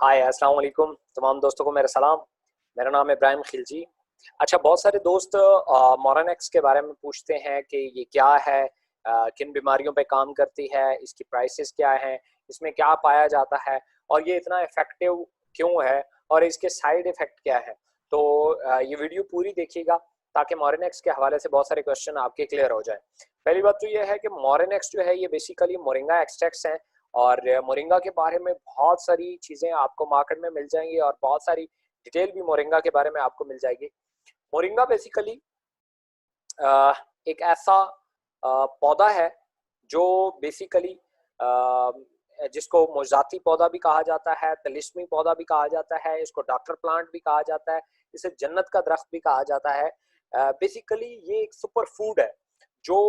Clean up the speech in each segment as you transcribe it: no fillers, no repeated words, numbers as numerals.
हाय अस्सलाम वालेकुम तमाम दोस्तों को मेरा सलाम। मेरा नाम है इब्राहिम खिलजी। अच्छा, बहुत सारे दोस्त मोरनेक्स के बारे में पूछते हैं कि ये क्या है, किन बीमारियों पे काम करती है, इसकी प्राइसेस क्या हैं, इसमें क्या पाया जाता है और ये इतना इफेक्टिव क्यों है और इसके साइड इफेक्ट क्या है। तो ये वीडियो पूरी देखिएगा ताकि मोरनेक्स के हवाले से बहुत सारे क्वेश्चन आपके क्लियर हो जाए। पहली बात तो ये है कि मोरनेक्स जो है ये बेसिकली मोरिंगा एक्सट्रैक्ट्स हैं और मोरिंगा के बारे में बहुत सारी चीज़ें आपको मार्केट में मिल जाएंगी और बहुत सारी डिटेल भी मोरिंगा के बारे में आपको मिल जाएगी। मोरिंगा बेसिकली एक ऐसा पौधा है जो बेसिकली जिसको मोजाती पौधा भी कहा जाता है, तलिस्मी पौधा भी कहा जाता है, इसको डॉक्टर प्लांट भी कहा जाता है, इसे जन्नत का दरख्त भी कहा जाता है। बेसिकली ये एक सुपर फूड है जो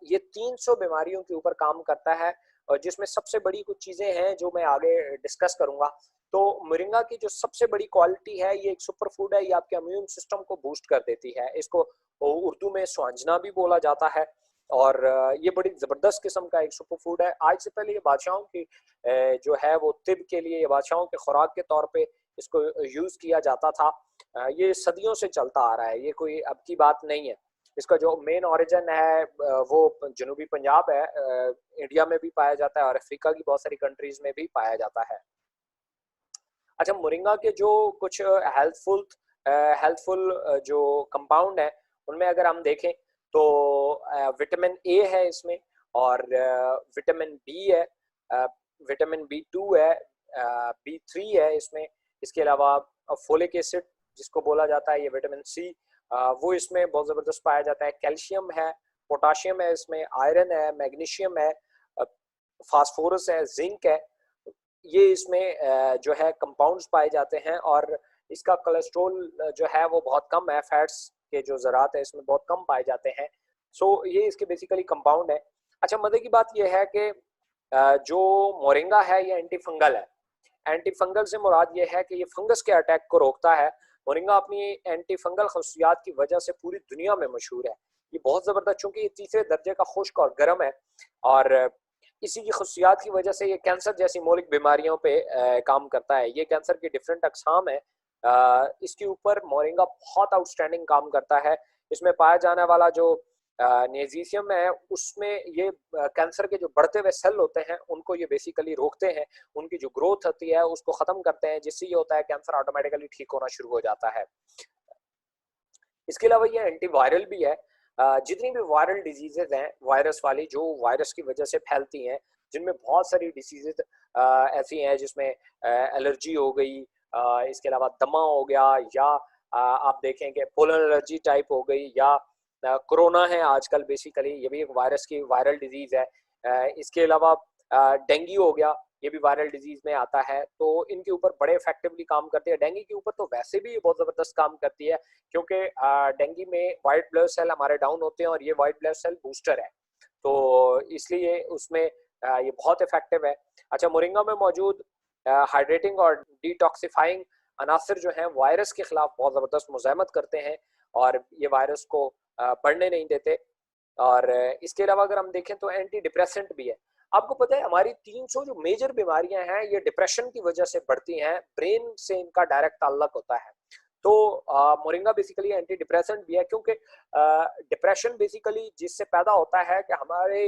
ये 300 बीमारियों के ऊपर काम करता है और जिसमें सबसे बड़ी कुछ चीज़ें हैं जो मैं आगे डिस्कस करूंगा। तो मोरिंगा की जो सबसे बड़ी क्वालिटी है, ये एक सुपर फूड है, ये आपके इम्यून सिस्टम को बूस्ट कर देती है। इसको उर्दू में स्वांजना भी बोला जाता है और ये बड़ी ज़बरदस्त किस्म का एक सुपर फूड है। आज से पहले ये बादशाहों की जो है वो तिब के लिए, ये बादशाहों के खुराक के तौर पे इसको यूज़ किया जाता था। ये सदियों से चलता आ रहा है, ये कोई अब की बात नहीं है। इसका जो मेन ओरिजिन है वो जनूबी पंजाब है, इंडिया में भी पाया जाता है और अफ्रीका की बहुत सारी कंट्रीज में भी पाया जाता है। अच्छा, मोरिंगा के जो कुछ हेल्थफुल हेल्थफुल जो कंपाउंड है उनमें अगर हम देखें तो विटामिन ए है इसमें और विटामिन बी है, विटामिन बी 2 है, बी 3 है इसमें। इसके अलावा फोलिक एसिड जिसको बोला जाता है, ये विटामिन सी, वो इसमें बहुत ज़बरदस्त पाया जाता है। कैल्शियम है, पोटाशियम है इसमें, आयरन है, मैग्नीशियम है, फास्फोरस है, जिंक है। ये इसमें जो है कंपाउंड्स पाए जाते हैं और इसका कोलेस्ट्रॉल जो है वो बहुत कम है, फैट्स के जो ज़रात है इसमें बहुत कम पाए जाते हैं। सो ये इसके बेसिकली कंपाउंड है। अच्छा, मज़े की बात ये है कि जो मोरिंगा है ये एंटी फंगल है। एंटी फंगल से मुराद ये है कि ये फंगस के अटैक को रोकता है। मोरिंगा अपनी एंटी फंगल खसूसियात की वजह से पूरी दुनिया में मशहूर है। ये बहुत ज़बरदस्त, चूंकि ये तीसरे दर्जे का खुश्क और गर्म है और इसी की खसूसियात की वजह से ये कैंसर जैसी मौलिक बीमारियों पे काम करता है। ये कैंसर की डिफरेंट अकसाम है, इसके ऊपर मोरिंगा बहुत आउटस्टैंडिंग काम करता है। इसमें पाया जाने वाला जो नेजीशियम है उसमें ये कैंसर के जो बढ़ते हुए सेल होते हैं उनको ये बेसिकली रोकते हैं, उनकी जो ग्रोथ होती है उसको ख़त्म करते हैं, जिससे ये होता है कैंसर ऑटोमेटिकली ठीक होना शुरू हो जाता है। इसके अलावा ये एंटीवायरल भी है। जितनी भी वायरल डिजीजेज हैं वायरस वाली, जो वायरस की वजह से फैलती हैं, जिनमें बहुत सारी डिसीजेज ऐसी हैं जिसमें एलर्जी हो गई, इसके अलावा दमा हो गया, या आप देखें कि पोलन एलर्जी टाइप हो गई, या कोरोना है आजकल, बेसिकली ये भी एक वायरस की वायरल डिजीज है। इसके अलावा डेंगू हो गया, ये भी वायरल डिजीज में आता है। तो इनके ऊपर बड़े इफेक्टिवली काम करती है। डेंगू के ऊपर तो वैसे भी ये बहुत ज़बरदस्त काम करती है क्योंकि डेंगू में वाइट ब्लड सेल हमारे डाउन होते हैं और ये वाइट ब्लड सेल बूस्टर है, तो इसलिए उसमें ये बहुत इफेक्टिव है। अच्छा, मोरिंगा में मौजूद हाइड्रेटिंग और डिटॉक्सिफाइंग अनासर जो हैं वायरस के खिलाफ बहुत ज़बरदस्त मुज़ाहमत करते हैं और ये वायरस को बढ़ने नहीं देते। और इसके अलावा अगर हम देखें तो एंटी डिप्रेसेंट भी है। आपको पता है हमारी 300 जो मेजर बीमारियां हैं ये डिप्रेशन की वजह से बढ़ती हैं, ब्रेन से इनका डायरेक्ट ताल्लुक होता है। तो मोरिंगा बेसिकली एंटी डिप्रेसेंट भी है क्योंकि डिप्रेशन बेसिकली जिससे पैदा होता है कि हमारे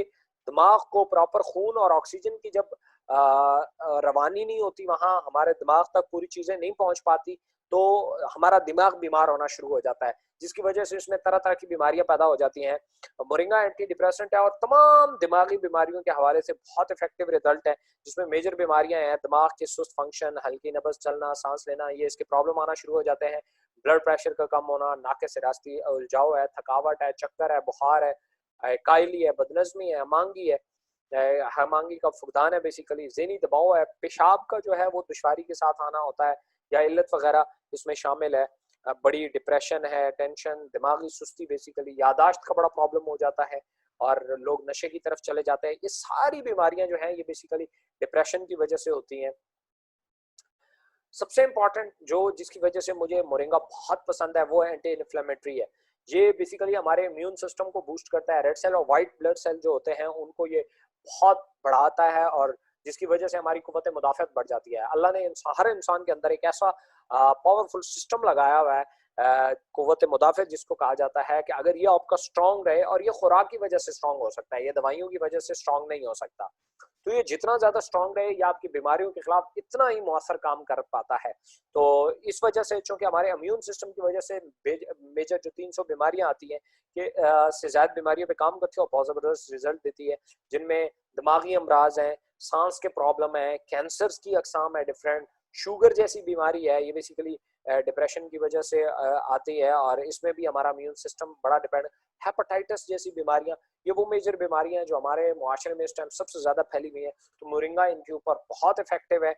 दिमाग को प्रॉपर खून और ऑक्सीजन की जब रवानी नहीं होती, वहां हमारे दिमाग तक पूरी चीजें नहीं पहुंच पाती, तो हमारा दिमाग बीमार होना शुरू हो जाता है, जिसकी वजह से इसमें तरह तरह की बीमारियां पैदा हो जाती हैं। मोरिंगा एंटी डिप्रेसेंट है और तमाम दिमागी बीमारियों के हवाले से बहुत इफेक्टिव रिजल्ट है, जिसमें मेजर बीमारियां हैं दिमाग के सुस्त फंक्शन, हल्की नब्ज चलना, सांस लेना, ये इसके प्रॉब्लम आना शुरू हो जाते हैं। ब्लड प्रेशर का कम होना, नाके से रास्ती उलझाव है, थकावट है, चक्कर है, बुखार है, कायली है, बदनज़मी है, हमांगी है, हमांगी का फुकदान है, बेसिकली ज़हनी दबाव है, पेशाब का जो है वो दुश्वारी के साथ आना होता है या इल्लत वगैरह इसमें शामिल है। बड़ी डिप्रेशन है, टेंशन, दिमागी सुस्ती, बेसिकली यादाश्त का बड़ा प्रॉब्लम हो जाता है और लोग नशे की तरफ चले जाते हैं। ये सारी बीमारियां जो हैं ये बेसिकली डिप्रेशन की वजह से होती हैं। सबसे इम्पॉर्टेंट जो जिसकी वजह से मुझे मोरिंगा बहुत पसंद है वो एंटी इन्फ्लेमेटरी है। ये बेसिकली हमारे इम्यून सिस्टम को बूस्ट करता है। रेड सेल और वाइट ब्लड सेल जो होते हैं उनको ये बहुत बढ़ाता है और जिसकी वजह से हमारी कुव्वत मुदाफ़त बढ़ जाती है। अल्लाह ने हर इंसान के अंदर एक ऐसा पावरफुल सिस्टम लगाया हुआ है, कुव्वत मुदाफ़त जिसको कहा जाता है, कि अगर ये आपका स्ट्रॉन्ग रहे, और ये खुराक की वजह से स्ट्रॉन्ग हो सकता है, ये दवाइयों की वजह से स्ट्रॉन्ग नहीं हो सकता। तो ये जितना ज़्यादा स्ट्रॉन्ग रहे, ये आपकी बीमारियों के खिलाफ इतना ही मौसर काम कर पाता है। तो इस वजह से, चूँकि हमारे इम्यून सिस्टम की वजह से मेजर जो 300 बीमारियाँ आती हैं, कि से ज़्यादा बीमारियों पे काम करती है और बहुत ज़बरदस्त रिज़ल्ट देती है, जिनमें दिमागी अमराज़ हैं, साँस के प्रॉब्लम है, कैंसर्स की अक़साम है डिफरेंट, शुगर जैसी बीमारी है, ये बेसिकली डिप्रेशन की वजह से आती है, और इसमें भी हमारा इम्यून सिस्टम बड़ा डिपेंड। हेपेटाइटिस जैसी बीमारियाँ, ये वो मेजर बीमारियाँ हैं जो हमारे मुआशरे में इस टाइम सबसे ज़्यादा फैली हुई हैं। तो मोरिंगा इनके ऊपर बहुत इफ़ेक्टिव है।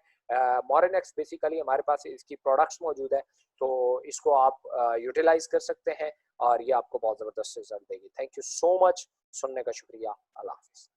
मोरेनेक्स बेसिकली हमारे पास इसकी प्रोडक्ट्स मौजूद है, तो इसको आप यूटिलाइज़ कर सकते हैं, और ये आपको बहुत ज़बरदस्त रिज़ल्ट देगी। थैंक यू सो मच, सुनने का शुक्रिया। अल्लाह हाफ़िज़।